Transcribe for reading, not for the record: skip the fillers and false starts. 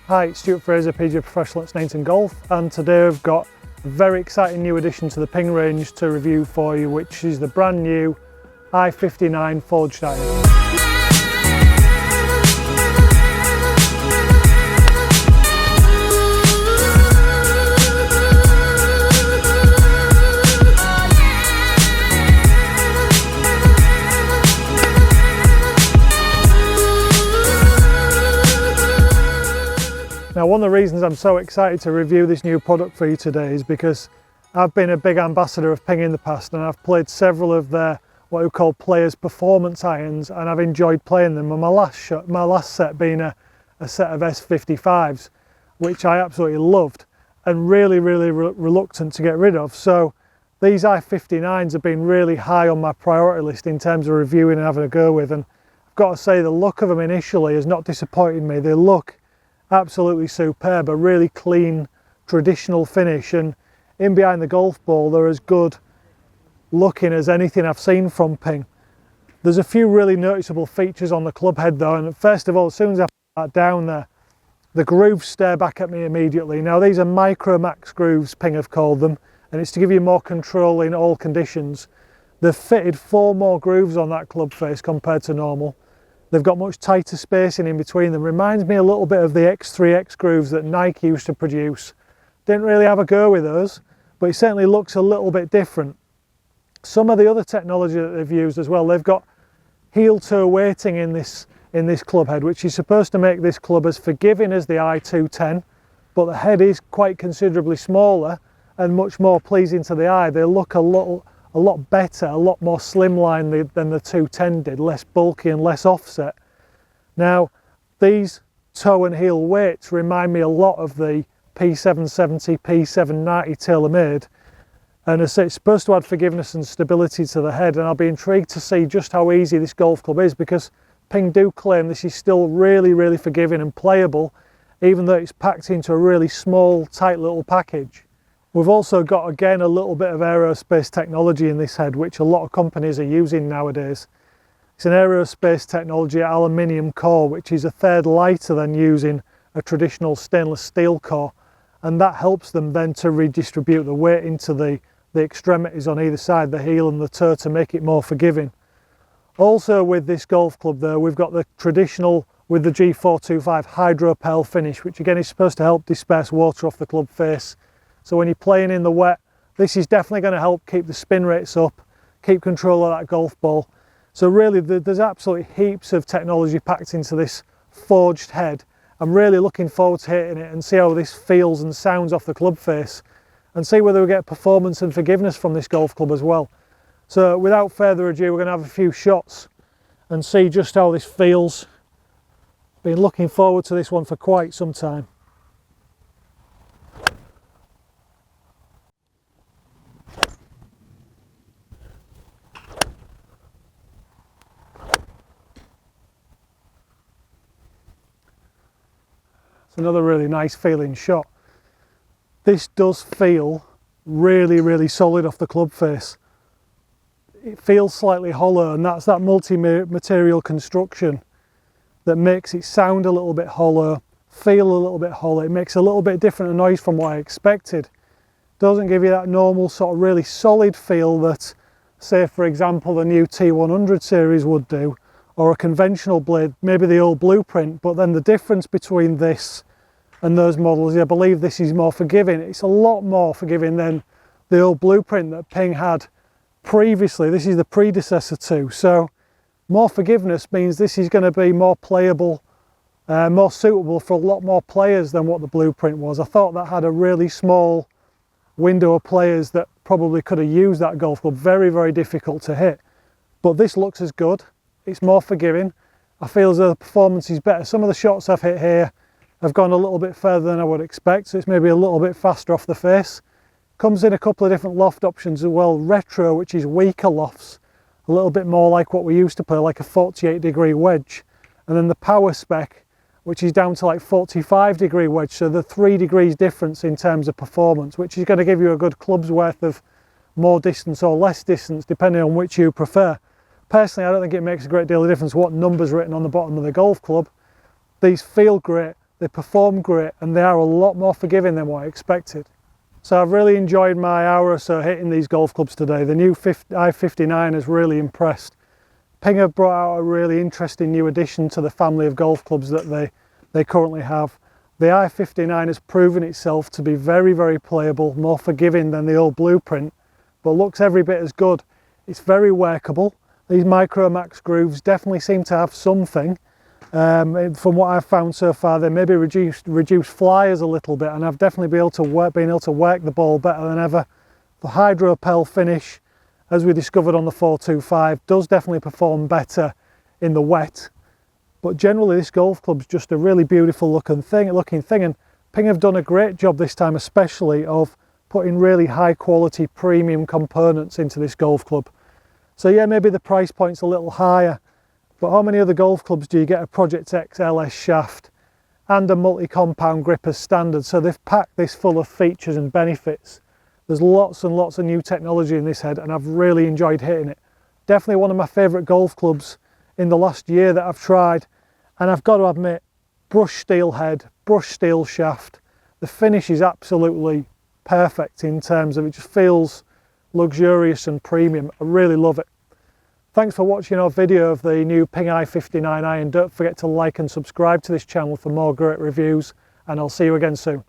Hi, it's Stuart Fraser, PGA Professional at Sneinton Golf, and today I've got a very exciting new addition to the ping range to review for you, which is the brand new i59 forged iron. Now, one of the reasons I'm so excited to review this new product for you today is because I've been a big ambassador of Ping in the past, and I've played several of their what we call players performance irons, and I've enjoyed playing them. And my last set being a set of S55s, which I absolutely loved and really reluctant to get rid of. So these i59s have been really high on my priority list in terms of reviewing and having a go with, and I've got to say the look of them initially has not disappointed me. They look absolutely superb, a really clean traditional finish, and in behind the golf ball they're as good looking as anything I've seen from Ping. There's a few really noticeable features on the club head though, and first of all, as soon as I put that down there, the grooves stare back at me immediately. Now these are MicroMax grooves, Ping have called them, and it's to give you more control in all conditions. They've fitted 4 more grooves on that club face compared to normal. They've got much tighter spacing in between them. Reminds me a little bit of the X3X grooves that Nike used to produce. Didn't really have a go with those, but it certainly looks a little bit different. Some of the other technology that they've used as well, they've got heel-toe weighting in this club head, which is supposed to make this club as forgiving as the i210, but the head is quite considerably smaller and much more pleasing to the eye. They look a lot better, a lot more slimline than the 210 did, less bulky and less offset. Now, these toe and heel weights remind me a lot of the P770, P790 TaylorMade, and it's supposed to add forgiveness and stability to the head, and I'll be intrigued to see just how easy this golf club is, because Ping do claim this is still really forgiving and playable, even though it's packed into a really small, tight little package. We've also got, again, a little bit of aerospace technology in this head, which a lot of companies are using nowadays. It's an aerospace technology aluminium core, which is a third lighter than using a traditional stainless steel core, and that helps them then to redistribute the weight into the extremities on either side, the heel and the toe, to make it more forgiving. Also with this golf club though, we've got the traditional, with the G425, Hydropearl finish, which again is supposed to help disperse water off the club face. So when you're playing in the wet, this is definitely going to help keep the spin rates up, keep control of that golf ball. So really there's absolutely heaps of technology packed into this forged head. I'm really looking forward to hitting it and see how this feels and sounds off the club face, and see whether we get performance and forgiveness from this golf club as well. So without further ado, we're going to have a few shots and see just how this feels. Been looking forward to this one for quite some time. Another really nice feeling shot. This does feel really solid off the club face. It feels slightly hollow, and that's that multi-material construction that makes it sound a little bit hollow, feel a little bit hollow. It makes a little bit different noise from what I expected. Doesn't give you that normal sort of really solid feel that, say for example, the new T100 series would do, or a conventional blade, maybe the old Blueprint. But then the difference between this and those models, I believe this is more forgiving. It's a lot more forgiving than the old Blueprint that Ping had previously. This is the predecessor to. So more forgiveness means this is going to be more playable, more suitable for a lot more players than what the Blueprint was. I thought that had a really small window of players that probably could have used that golf club. Very difficult to hit. But this looks as good. It's more forgiving. I feel as though the performance is better. Some of the shots I've hit here have gone a little bit further than I would expect, so it's maybe a little bit faster off the face. Comes in a couple of different loft options as well. Retro, which is weaker lofts, a little bit more like what we used to play, like a 48-degree wedge. And then the power spec, which is down to like 45-degree wedge, so the 3 degrees difference in terms of performance, which is going to give you a good club's worth of more distance or less distance, depending on which you prefer. Personally, I don't think it makes a great deal of difference what number's written on the bottom of the golf club. These feel great. they perform great, and they are a lot more forgiving than what I expected. So I've really enjoyed my hour or so hitting these golf clubs today. The new i59 has really impressed. Ping have brought out a really interesting new addition to the family of golf clubs that they currently have. The i59 has proven itself to be very, very playable, more forgiving than the old blueprint, but looks every bit as good. It's very workable. These MicroMax grooves definitely seem to have something. From what I've found so far, they maybe reduced fliers a little bit, and I've definitely been able to work the ball better than ever. The Hydropearl finish, as we discovered on the 425, does definitely perform better in the wet. But generally this golf club's just a really beautiful looking thing, and Ping have done a great job this time, especially of putting really high quality premium components into this golf club. So yeah, maybe the price point's a little higher, but how many other golf clubs do you get a Project X LS shaft and a multi-compound grip as standard? So they've packed this full of features and benefits. There's lots and lots of new technology in this head, and I've really enjoyed hitting it. Definitely one of my favourite golf clubs in the last year that I've tried, and I've got to admit, brushed steel head, brushed steel shaft, the finish is absolutely perfect in terms of it just feels luxurious and premium. I really love it. Thanks for watching our video of the new Ping i59 iron. Don't forget to like and subscribe to this channel for more great reviews, and I'll see you again soon.